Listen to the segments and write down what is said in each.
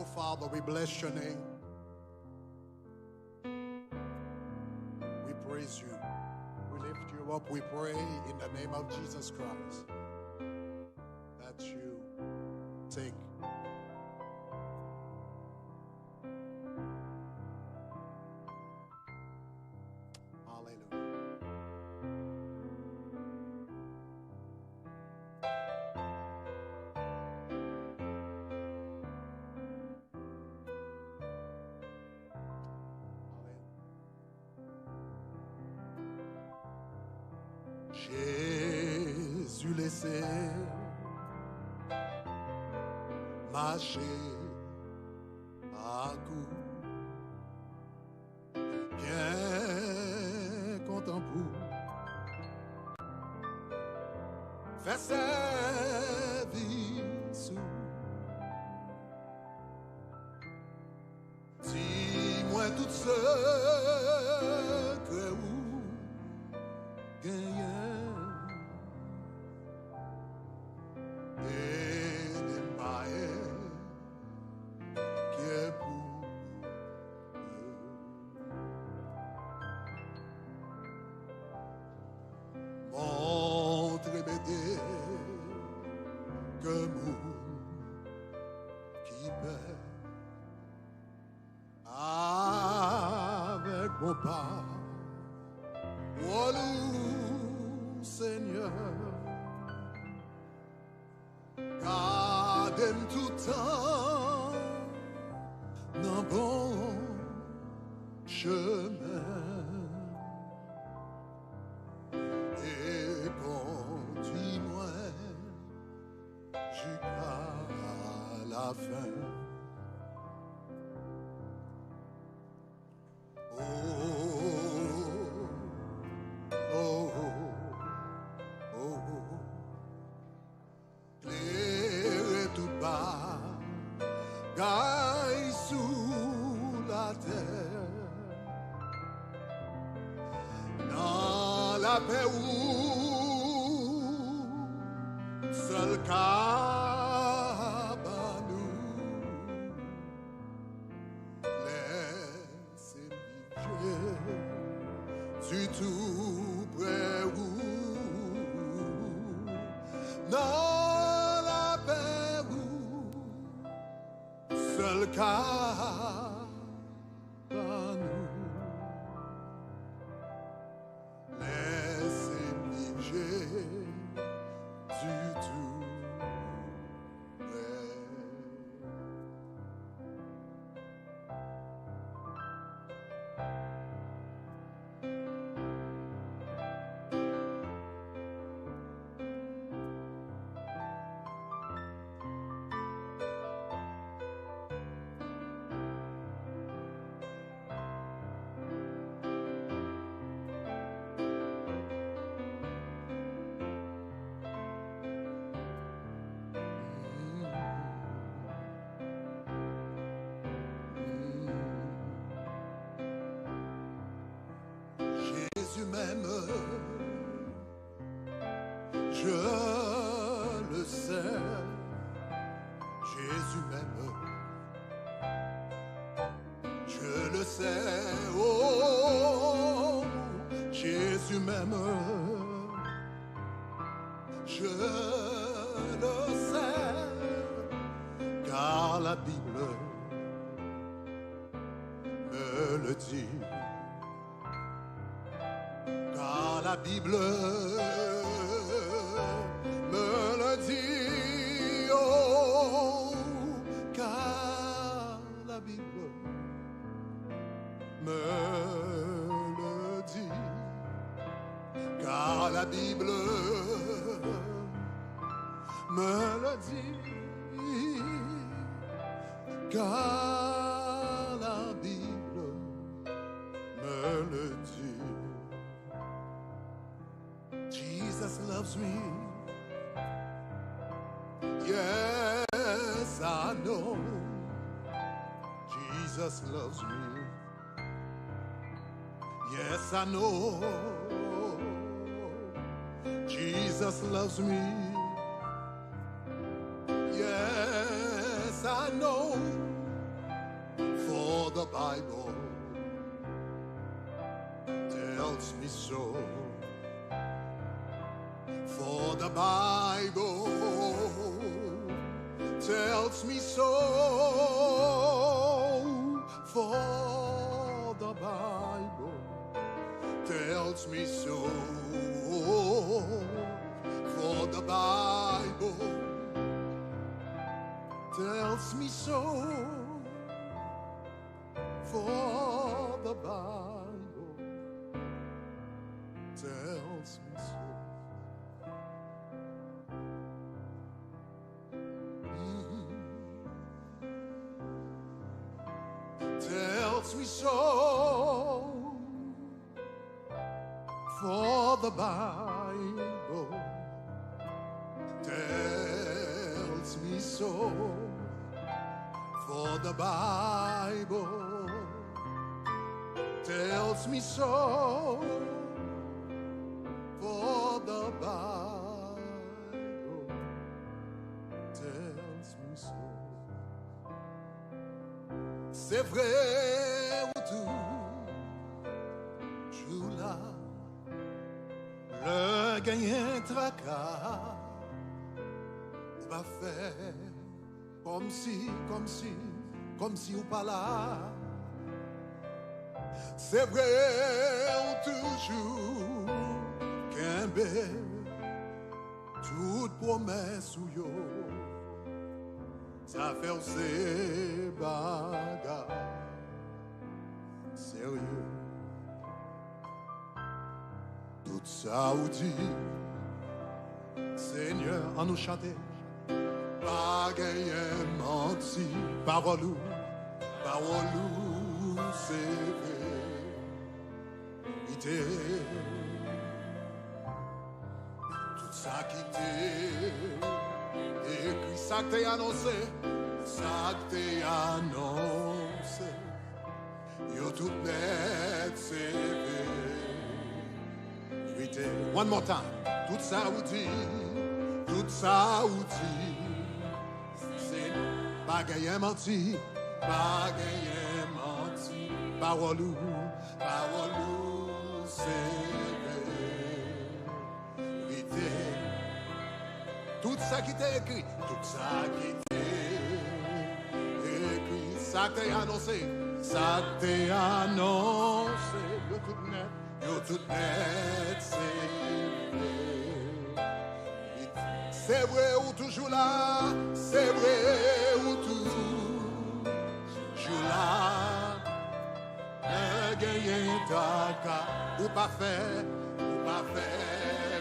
Father, we bless your name. We praise you. We lift you up. We pray in the name of Jesus Christ that you take Jésus laissé marcher à coup, bien content pour faire sa vie sous. Dis-moi tout ce que vous gagnez. Seigneur, garde-moi tout temps dans bon chemin et conduis-moi jusqu'à la fin. Gaille sous la terre, dans la paix où seul cabanou, laissez-moi du tout près où dans la paix où seul cabanou, laissez-moi du tout près. Jésus m'aime, je le sais. Jésus m'aime, je le sais. Oh, Jésus m'aime, je le sais. Car la Bible me le dit. Car la Bible me le dit, oh, car la Bible me le dit, car la Bible me le dit, car la Bible me le dit. Jesus loves me. Yes, I know. Jesus loves me. Yes, I know. Jesus loves me. Yes, I know. Bible tells me so. For the Bible tells me so. For the Bible tells me so. For the Bible tells me so. For the Bible tells me so. Tells me so. For the Bible tells me so. For the Bible tells me so. For the Bible tells me so. C'est vrai ou tout, joue là, le gagnant tracas, on va faire comme si ou pas là. C'est vrai ou toujours, qu'un bel, toute promesse ou yo. Ça fait aussi bagarre sérieux. Tout ça ou dit, Seigneur, en nous chanter, pas gagner menti, parole ou, c'est vérité. Tout ça qui t'est écrit, ça que t'es annoncé, ça que t'es annoncé, yo tout net, c'est vérité. One more time. Tout ça ou dit, c'est bagaille menti, parole ou, c'est vérité. Tout ça qui t'est écrit, tout ça qui t'est écrit, ça t'est annoncé, yo tout net, c'est vrai ou toujours là, c'est vrai ou toujours là, le gagnant tracas, ou pas faire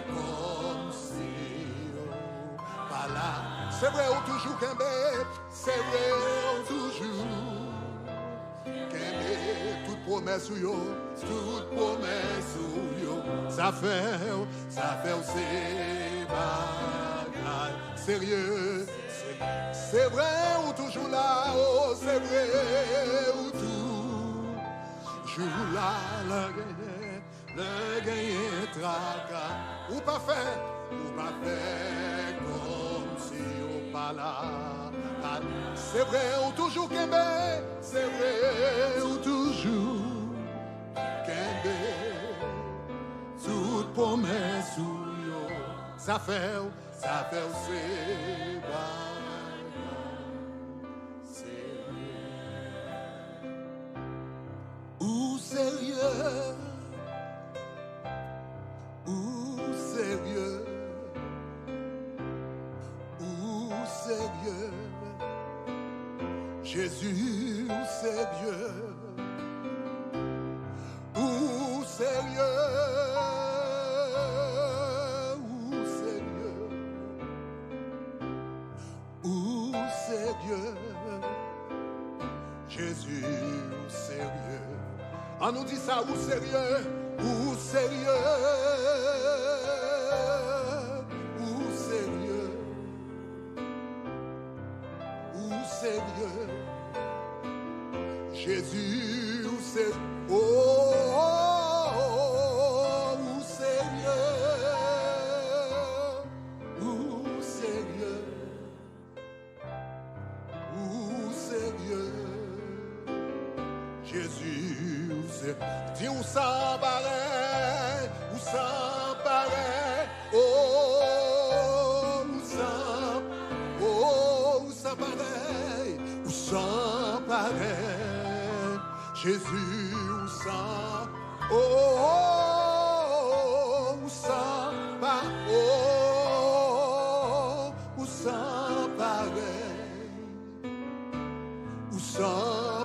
comme si pas là. C'est vrai ou toujours qu'un bébé, c'est vrai ou toujours qu'un bébé, toute promesse ou yo, ça fait aussi bagaille sérieux. C'est vrai ou toujours là, oh c'est vrai ou toujours là, le gagnant tracas, ou pas faire comme si on pas là. C'est vrai ou toujours qu'aimer, c'est vrai ou toujours qu'aimer, toute promesse ou yo, ça fait aussi ou sérieux, ou sérieux, ou sérieux, Jésus ou sérieux, ou sérieux, ou sérieux, Jésus ou sérieux. On nous dit ça, ou sérieux, ou sérieux, ou sérieux, ou sérieux, Jésus ou sérieux, ou sérieux, ou sérieux, ou sérieux. c'est. Dis où ça pareil, où ça pareil, oh, où ça pareil, où ça pareil, Jésus, où ça, oh, où ça pareil, oh, où ça pareil, où ça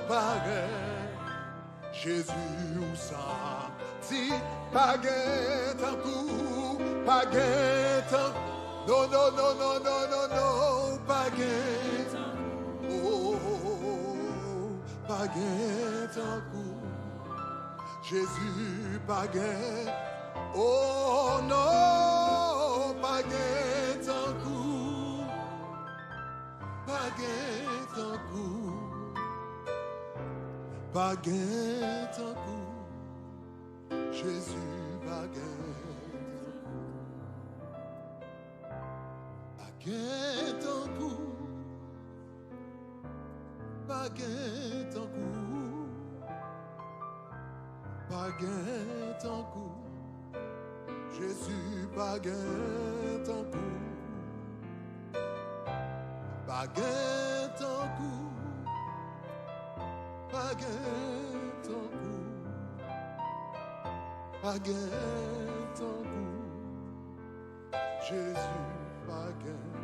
pareil, Jésus, où ça, si, paguet un coup, paguet un, non, non, non, non, non, non, non, paguet, oh, paguet un coup, Jésus, paguet, oh non, paguet un coup, paguet un coup. Baguette un coup, Jésus baguette un coup, baguette un coup, baguette un coup, Jésus baguette un coup, baguette un coup. Baguette en coup, baguette en coup, Jésus baguette.